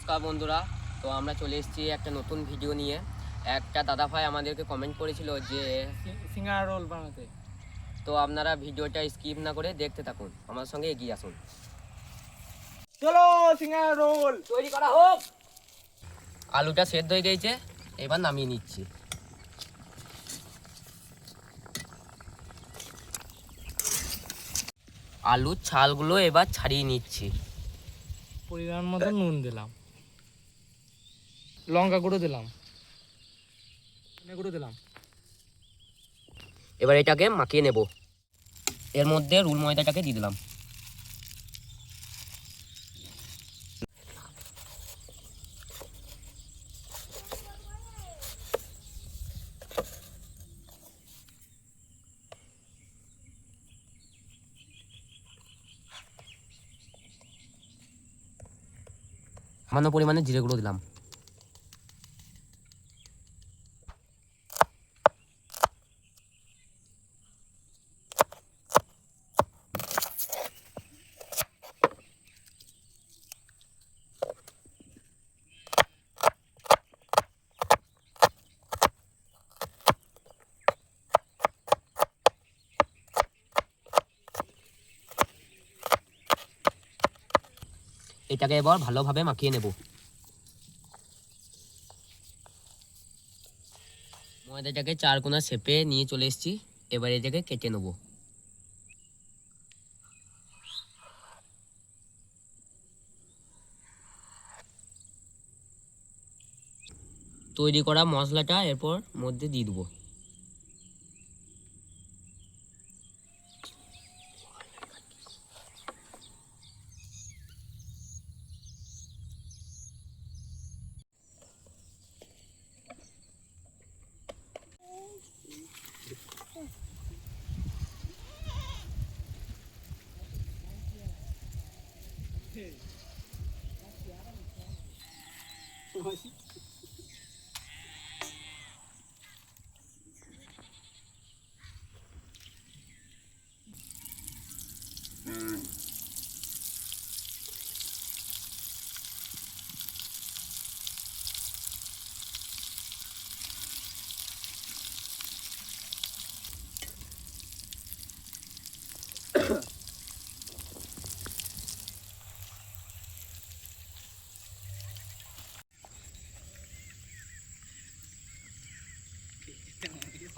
নমস্কার বন্ধুরা। তো আমরা চলে এসেছি একটা নতুন ভিডিও নিয়ে। একটা দাদা ভাই আমাদেরকে কমেন্ট করেছিল যে সিঙ্গারা রোল বানাতে। তো আপনারা ভিডিওটা স্কিপ না করে দেখতে থাকুন, আমার সঙ্গে এগিয়ে আসুন। চলো সিঙ্গারা রোল তৈরি করা হোক। আলুটা সেদ্ধ হয়ে গেছে, এবার নামিয়ে নিচ্ছি। আলুর ছালগুলো এবার ছাড়িয়ে নিচ্ছি। পরিমাণ মতো নুন দিলাম, লঙ্কা গুঁড়ো দিলাম, ধনে গুঁড়ো দিলাম। এবার এটাকে মাখিয়ে নেব। এর মধ্যে রুল ময়দাটাকে দিয়ে দিলাম। সামান্য পরিমাণে জিরে গুঁড়ো দিলাম। এটাকে এবার ভালোভাবে মাখিয়ে নেব। ময়দাটাকে চার কোনা শেপে নিয়ে চলে এসেছি। এবার এটাকে কেটে নেব। তৈরি করা মশলাটা এরপর মধ্যে দিয়ে দেবো।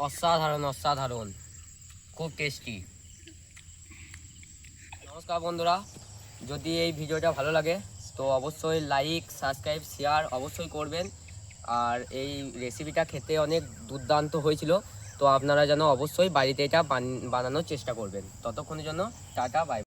অসাধারণ অসাধারণ, খুব টেস্টি। নমস্কার বন্ধুরা, যদি এই ভিডিওটা ভালো লাগে তো অবশ্যই লাইক, সাবস্ক্রাইব, শেয়ার অবশ্যই করবেন। আর এই রেসিপিটা খেতে অনেক দুর্দান্ত হয়েছিল, তো আপনারা যেন অবশ্যই বাড়িতে এটা বানানোর চেষ্টা করবেন। ততক্ষণের জন্য টাটা, বাই বাই।